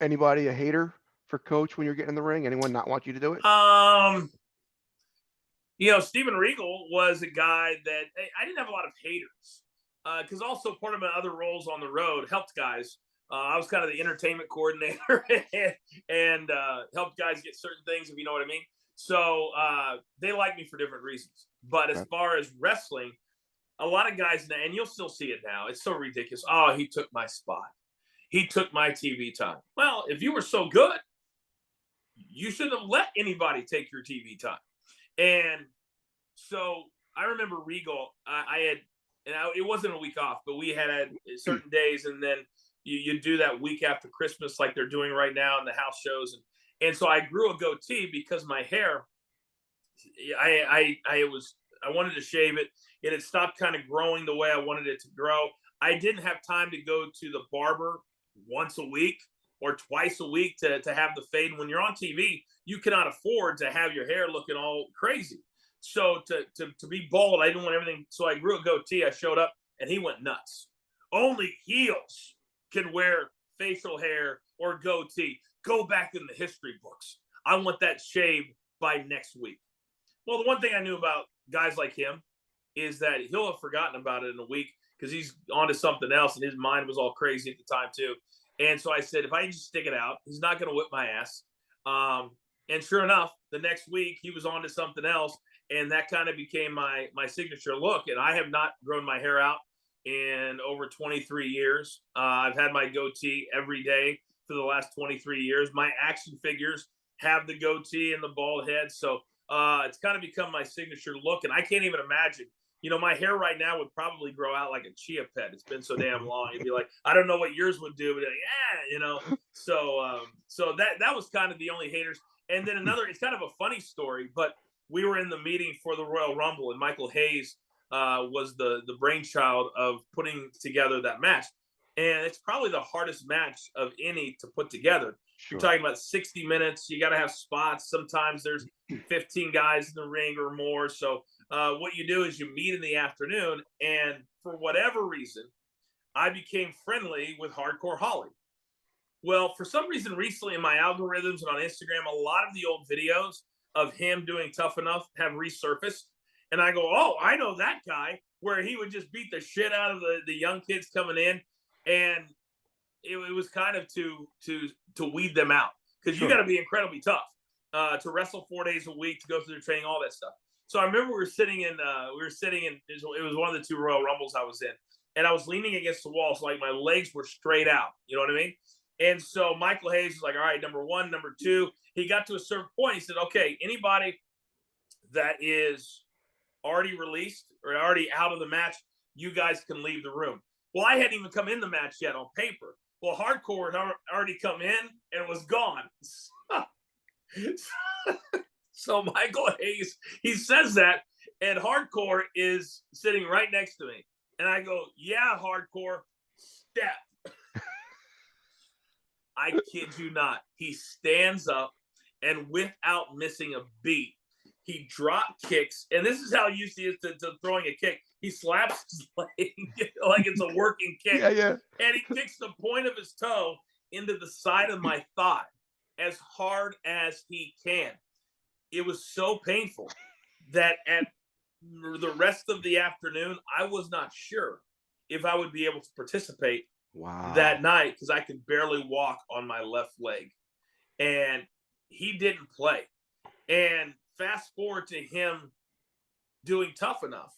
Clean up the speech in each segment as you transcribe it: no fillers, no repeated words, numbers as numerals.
Anybody a hater for Coach when you're getting in the ring? Anyone not want you to do it? Steven Regal was a guy that I didn't have a lot of haters because also part of my other roles on the road helped guys. I was kind of the entertainment coordinator and helped guys get certain things, if you know what I mean. So they like me for different reasons. But as Okay. far as wrestling, a lot of guys now, and you'll still see it now, it's so ridiculous. Oh, he took my spot. He took my TV time. Well, if you were so good, you shouldn't have let anybody take your TV time. And so I remember Regal. It wasn't a week off, but we had certain days, and then you do that week after Christmas, like they're doing right now in the house shows, and so I grew a goatee because my hair. I wanted to shave it. It had stopped kind of growing the way I wanted it to grow. I didn't have time to go to the barber once a week or twice a week to have the fade. When you're on TV, you cannot afford to have your hair looking all crazy. So to be bald, I didn't want everything. So I grew a goatee. I showed up, and he went nuts. Only heels can wear facial hair or goatee. Go back in the history books. I want that shaved by next week. Well, the one thing I knew about guys like him is that he'll have forgotten about it in a week because he's on to something else, and his mind was all crazy at the time too. And so I said, if I just stick it out, he's not going to whip my ass. And sure enough, the next week he was on to something else, and that kind of became my signature look. And I have not grown my hair out in over 23 years. I've had my goatee every day for the last 23 years. My action figures have the goatee and the bald head, so it's kind of become my signature look. And I can't even imagine. My hair right now would probably grow out like a chia pet. It's been so damn long. It'd be like, I don't know what yours would do, but like, So that was kind of the only haters. And then it's kind of a funny story, but we were in the meeting for the Royal Rumble, and Michael Hayes was the brainchild of putting together that match. And it's probably the hardest match of any to put together. Sure. You're talking about 60 minutes. You got to have spots. Sometimes there's 15 guys in the ring or more. So what you do is you meet in the afternoon. And for whatever reason, I became friendly with Hardcore Holly. Well, for some reason recently in my algorithms and on Instagram, a lot of the old videos of him doing Tough Enough have resurfaced. And I go, oh, I know that guy, where he would just beat the shit out of the young kids coming in. And it was kind of to weed them out, because you got to be incredibly tough to wrestle 4 days a week, to go through the training, all that stuff. So I remember we were sitting in, it was one of the 2 Royal Rumbles I was in, and I was leaning against the wall. So like my legs were straight out, you know what I mean? And so Michael Hayes was like, all right, number 1, number 2, he got to a certain point. He said, okay, anybody that is already released or already out of the match, you guys can leave the room. Well, I hadn't even come in the match yet on paper. Well, Hardcore had already come in and was gone. So Michael Hayes, he says that, and Hardcore is sitting right next to me. And I go, yeah, Hardcore, step. I kid you not. He stands up, and without missing a beat, he drop kicks. And this is how used he is to throwing a kick. He slaps his leg like it's a working kick. Yeah. And he kicks the point of his toe into the side of my thigh as hard as he can. It was so painful that at the rest of the afternoon, I was not sure if I would be able to participate that night, because I could barely walk on my left leg. And he didn't play. And fast forward to him doing Tough Enough.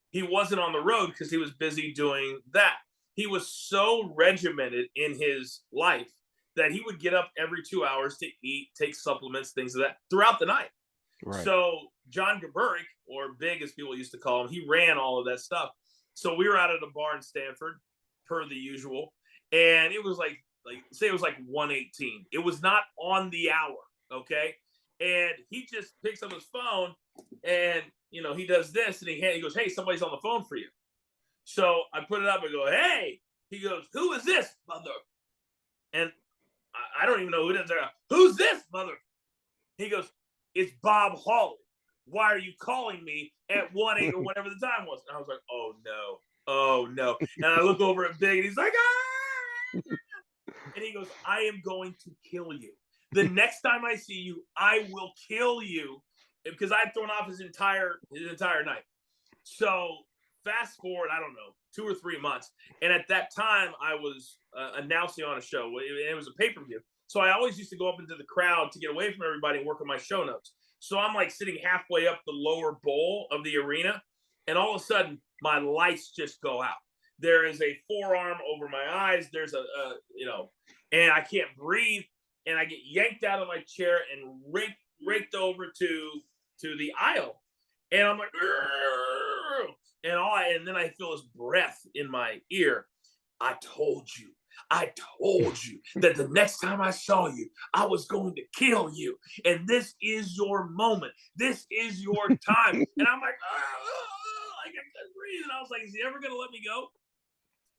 He wasn't on the road because he was busy doing that. He was so regimented in his life that he would get up every 2 hours to eat, take supplements, things of that throughout the night. Right. So John Gaburick, or Big as people used to call him, he ran all of that stuff. So we were out at a bar in Stanford, per the usual, and it was like say it was like 1:18. It was not on the hour, okay? And he just picks up his phone, and he does this, and he goes, hey, somebody's on the phone for you. So I put it up and go, hey. He goes, who is this, mother? And I don't even know who it is. Who's this, mother? He goes, it's Bob Hawley. Why are you calling me at 1:08 or whatever the time was? And I was like, oh no. And I look over at Big, and he's like, ah! And he goes, I am going to kill you. The next time I see you, I will kill you, because I had thrown off his entire night. So fast forward, I don't know, 2 or 3 months. And at that time, I was announcing on a show. It was a pay-per-view. So I always used to go up into the crowd to get away from everybody and work on my show notes. So I'm like sitting halfway up the lower bowl of the arena, and all of a sudden, my lights just go out. There is a forearm over my eyes. There's and I can't breathe. And I get yanked out of my chair and raked over to the aisle. And I'm like, and then I feel his breath in my ear. I told you that the next time I saw you, I was going to kill you. And this is your moment. This is your time. And I'm like, I couldn't breathe. And I was like, is he ever going to let me go?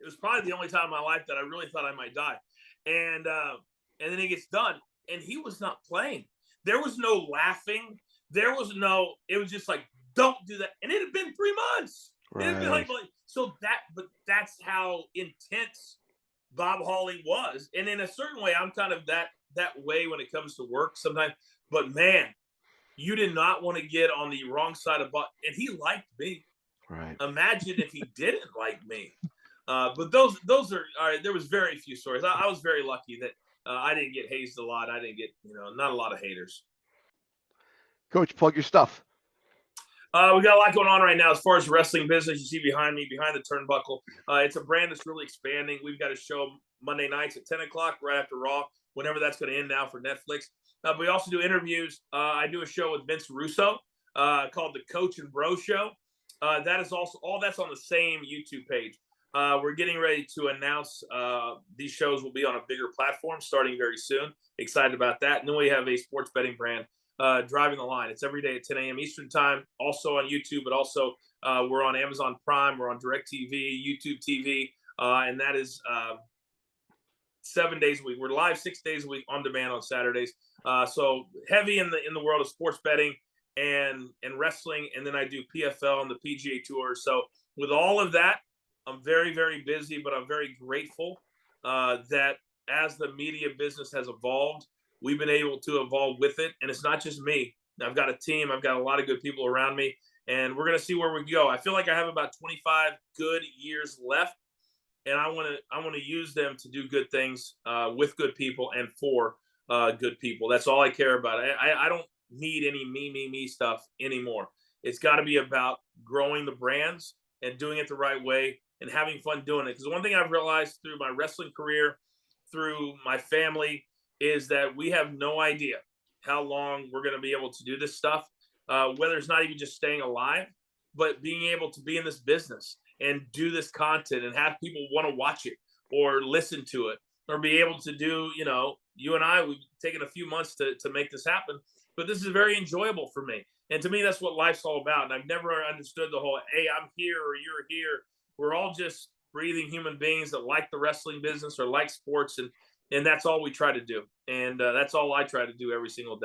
It was probably the only time in my life that I really thought I might die. And then he gets done, and he was not playing. There was no laughing. It was just like, don't do that. And it had been 3 months. Right. It had been like, but that's how intense Bob Hawley was. And in a certain way, I'm kind of that way when it comes to work sometimes. But man, you did not want to get on the wrong side of Bob. And he liked me. Right. Imagine if he didn't like me. But those are there was very few stories. I was very lucky that I didn't get hazed a lot. I didn't get, not a lot of haters. Coach, plug your stuff. We got a lot going on right now as far as wrestling business. You see behind me, behind the turnbuckle. It's a brand that's really expanding. We've got a show Monday nights at 10 o'clock, right after Raw, whenever that's going to end now for Netflix. But we also do interviews. I do a show with Vince Russo called The Coach and Bro Show. That is also all that's on the same YouTube page. We're getting ready to announce these shows will be on a bigger platform starting very soon. Excited about that. And then we have a sports betting brand, Driving the Line. It's every day at 10 a.m. Eastern time, also on YouTube, but also we're on Amazon Prime, we're on DirecTV, YouTube TV, and that is 7 days a week. We're live 6 days a week, on demand on Saturdays. So heavy in the world of sports betting and wrestling, and then I do PFL and the PGA Tour. So with all of that, I'm very, very busy, but I'm very grateful that as the media business has evolved, we've been able to evolve with it. And it's not just me. I've got a team. I've got a lot of good people around me, and we're going to see where we go. I feel like I have about 25 good years left, and I want to use them to do good things with good people and for good people. That's all I care about. I don't need any me stuff anymore. It's got to be about growing the brands and doing it the right way and having fun doing it. Because the one thing I've realized through my wrestling career, through my family, is that we have no idea how long we're going to be able to do this stuff, whether it's not even just staying alive, but being able to be in this business and do this content and have people want to watch it or listen to it or be able to do, you and I, we've taken a few months to make this happen, but this is very enjoyable for me. And to me, that's what life's all about. And I've never understood the whole, hey, I'm here or you're here. We're all just breathing human beings that like the wrestling business or like sports. And that's all we try to do. And that's all I try to do every single day.